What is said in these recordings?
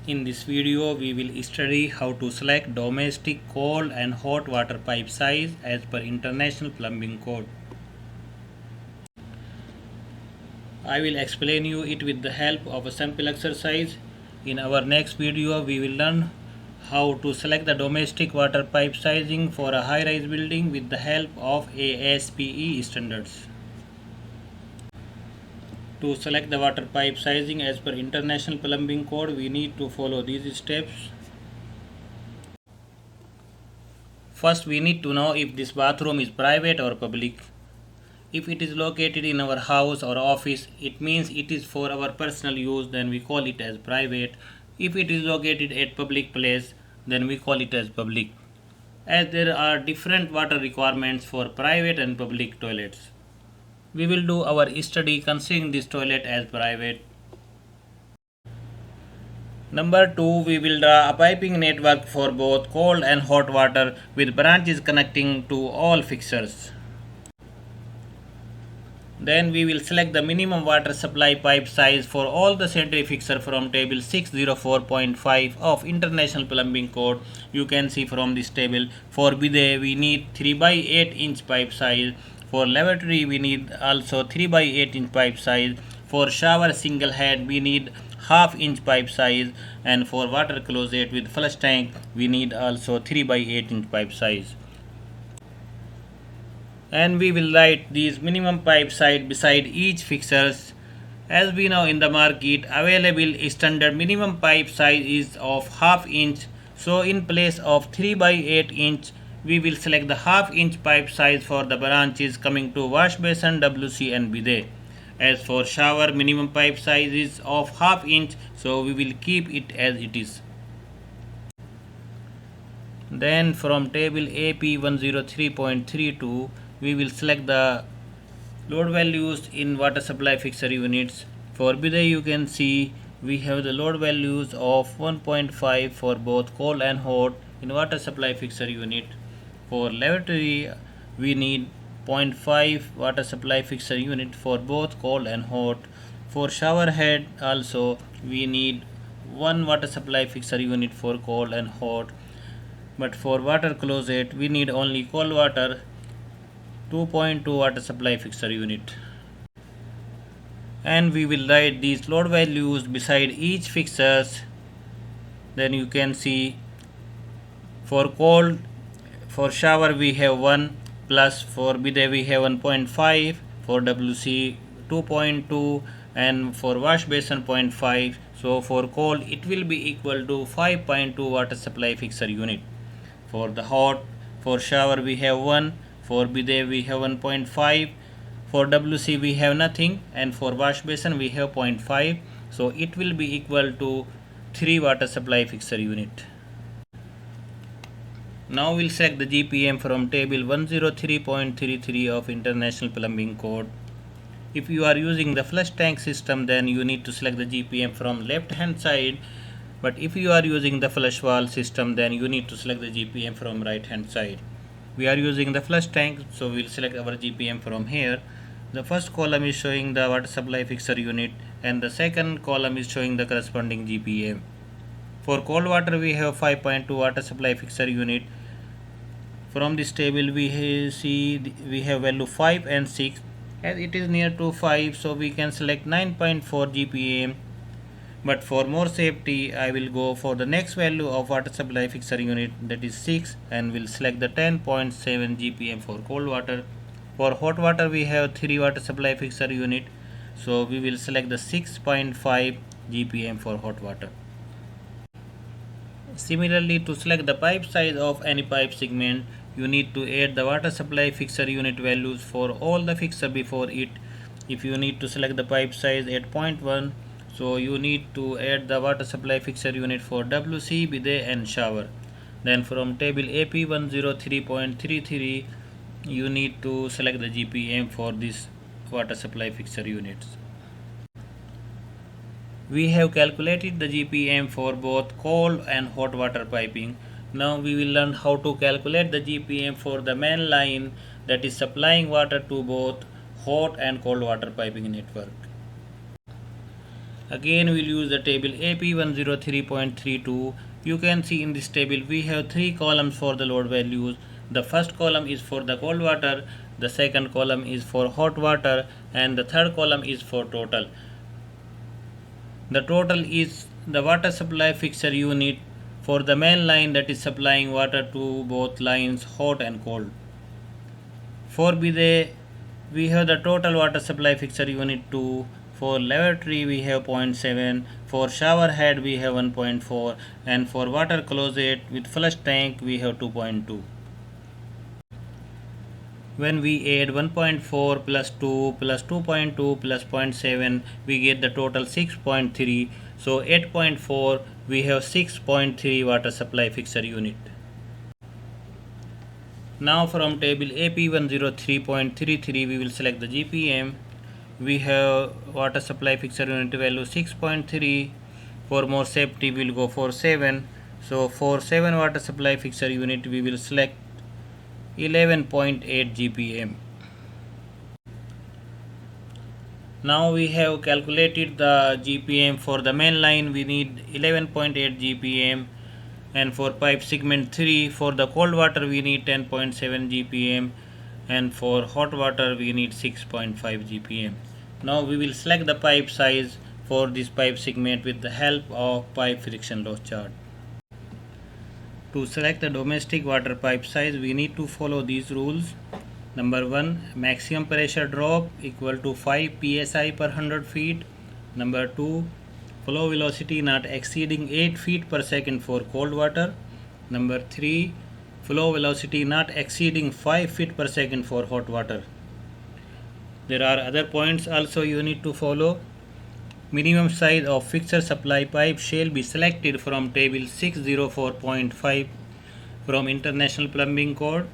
In this video, we will study how to select domestic cold and hot water pipe size as per International Plumbing Code. I will explain you it with the help of a sample exercise. In our next video, we will learn how to select the domestic water pipe sizing for a high-rise building with the help of ASPE standards. To select the water pipe sizing as per International Plumbing Code, we need to follow these steps. First, we need to know if this bathroom is private or public. If it is located in our house or office, it means it is for our personal use, then we call it as private. If it is located at public place, then we call it as public. As there are different water requirements for private and public toilets, we will do our study considering this toilet as private. Number 2, we will draw a piping network for both cold and hot water with branches connecting to all fixtures. Then we will select the minimum water supply pipe size for all the sanitary fixture from table 604.5 of International Plumbing Code. You can see from this table. For bidet we need 3 by 8 inch pipe size. For lavatory we need also 3 by 8 inch pipe size. For shower single head we need half inch pipe size, and for water closet with flush tank we need also 3 by 8 inch pipe size. And we will write these minimum pipe size beside each fixtures. As we know, in the market available standard minimum pipe size is of half inch, so in place of 3 by 8 inch we will select the half inch pipe size for the branches coming to wash basin, WC and bidet. As for shower, minimum pipe size is of half inch, so we will keep it as it is. Then from table AP 103.32 we will select the load values in water supply fixture units. For bidet you can see we have the load values of 1.5 for both cold and hot in water supply fixture unit. For lavatory we need 0.5 water supply fixture unit for both cold and hot. For shower head also we need 1 water supply fixture unit for cold and hot. But for water closet we need only cold water 2.2 water supply fixture unit. And we will write these load values beside each fixtures. Then you can see for cold, for shower we have 1 plus, for bidet we have 1.5, for WC 2.2 and for wash basin 0.5. So for cold it will be equal to 5.2 water supply fixture unit. For the hot, for shower we have 1, for bidet we have 1.5, for WC we have nothing, and for wash basin we have 0.5. So it will be equal to 3 water supply fixture unit. Now we'll select the GPM from table 103.33 of International Plumbing Code. If you are using the flush tank system, then you need to select the GPM from left hand side. But if you are using the flush wall system, then you need to select the GPM from right hand side. We are using the flush tank, so we will select our GPM from here. The first column is showing the water supply fixture unit and the second column is showing the corresponding GPM. For cold water we have 5.2 water supply fixture unit. From this table we see we have value 5 and 6. As it is near to 5, so we can select 9.4 GPM. But for more safety I will go for the next value of water supply fixture unit, that is 6, and will select the 10.7 GPM for cold water. For hot water we have 3 water supply fixture unit, so we will select the 6.5 GPM for hot water. Similarly, to select the pipe size of any pipe segment, you need to add the water supply fixture unit values for all the fixture before it. If you need to select the pipe size at 0.1, so you need to add the water supply fixture unit for WC, bidet and shower. Then from table AP 103.33 you need to select the GPM for this water supply fixture units. We have calculated the GPM for both cold and hot water piping. Now we will learn how to calculate the GPM for the main line that is supplying water to both hot and cold water piping network. Again we'll use the table AP103.32. You can see in this table we have three columns for the load values. The first column is for the cold water, the second column is for hot water, and the third column is for total. The total is the water supply fixture unit for the main line that is supplying water to both lines hot and cold. For bidet we have the total water supply fixture unit 2. For lavatory we have 0.7, for shower head we have 1.4, and for water closet with flush tank we have 2.2. When we add 1.4 plus 2 plus 2.2 plus 0.7, we get the total 6.3. So 8.4 we have 6.3 water supply fixture unit. Now from table AP103.33 we will select the GPM. We have water supply fixture unit value 6.3. For more safety we will go for 7. So for 7 water supply fixture unit we will select 11.8 GPM. Now we have calculated the GPM. For the main line we need 11.8 GPM, and for pipe segment 3 for the cold water we need 10.7 GPM, and for hot water we need 6.5 GPM. Now we will select the pipe size for this pipe segment with the help of pipe friction loss chart. To select the domestic water pipe size we need to follow these rules. Number 1, maximum pressure drop equal to 5 psi per 100 feet. Number 2, flow velocity not exceeding 8 feet per second for cold water. Number 3, flow velocity not exceeding 5 feet per second for hot water. There are other points also you need to follow. Minimum size of fixture supply pipe shall be selected from table 604.5 from International Plumbing Code.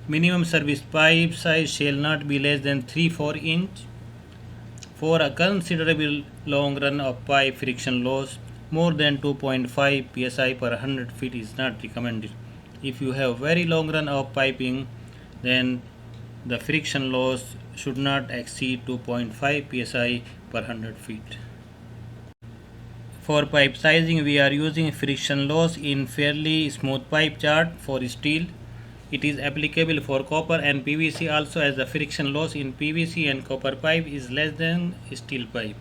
Minimum service pipe size shall not be less than 3/4 inch. For a considerable long run of pipe friction loss, more than 2.5 psi per 100 feet is not recommended. If you have very long run of piping, then the friction loss should not exceed 2.5 psi per 100 feet. For pipe sizing we are using friction loss in fairly smooth pipe chart for steel. It is applicable for copper and PVC also, as the friction loss in PVC and copper pipe is less than steel pipe.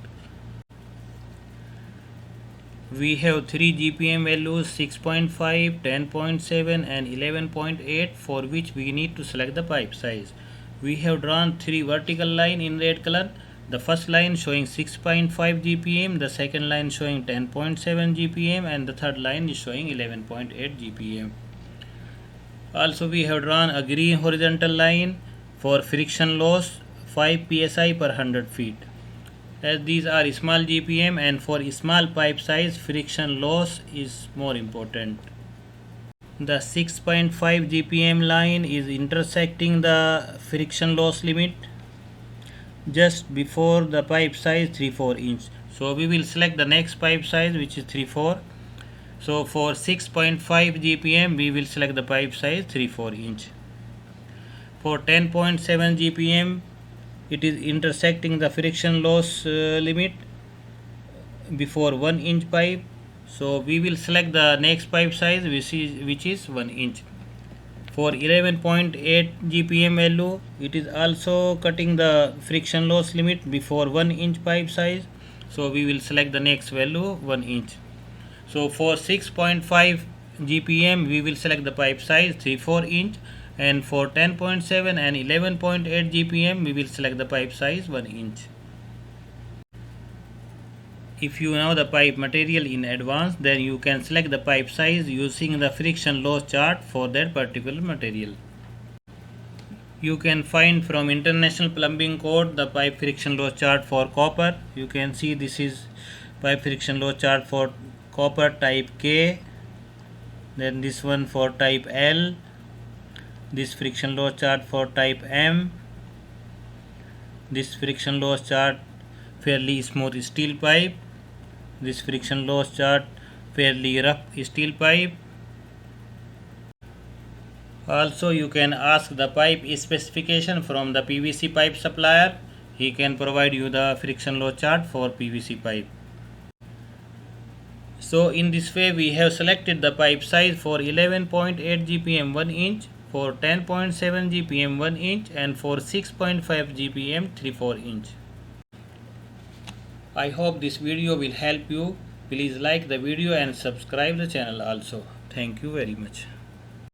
We have 3 GPM values 6.5, 10.7 and 11.8 for which we need to select the pipe size. We have drawn 3 vertical line in red color. The first line showing 6.5 GPM, the second line showing 10.7 GPM and the third line is showing 11.8 GPM. Also we have drawn a green horizontal line for friction loss 5 psi per 100 feet. As these are small GPM and for small pipe size friction loss is more important. The 6.5 GPM line is intersecting the friction loss limit just before the pipe size 3/4 inch. So we will select the next pipe size which is 3/4. So for 6.5 GPM we will select the pipe size 3/4 inch. For 10.7 GPM it is intersecting the friction loss limit before 1 inch pipe. So we will select the next pipe size which is 1 inch. For 11.8 GPM value it is also cutting the friction loss limit before 1 inch pipe size. So we will select the next value 1 inch. So for 6.5 GPM we will select the pipe size 3/4 inch, and for 10.7 and 11.8 GPM we will select the pipe size 1 inch. If you know the pipe material in advance, then you can select the pipe size using the friction loss chart for that particular material. You can find from International Plumbing Code the pipe friction loss chart for copper. You can see this is pipe friction loss chart for copper type K, then this one for type L, this friction loss chart for type M, this friction loss chart fairly smooth steel pipe, this friction loss chart fairly rough steel pipe. Also you can ask the pipe specification from the PVC pipe supplier. he can provide you the friction loss chart for PVC pipe. So in this way we have selected the pipe size for 11.8 GPM 1 inch, for 10.7 GPM 1 inch and for 6.5 GPM 3/4 inch. I hope this video will help you. Please like the video and subscribe the channel also. Thank you very much.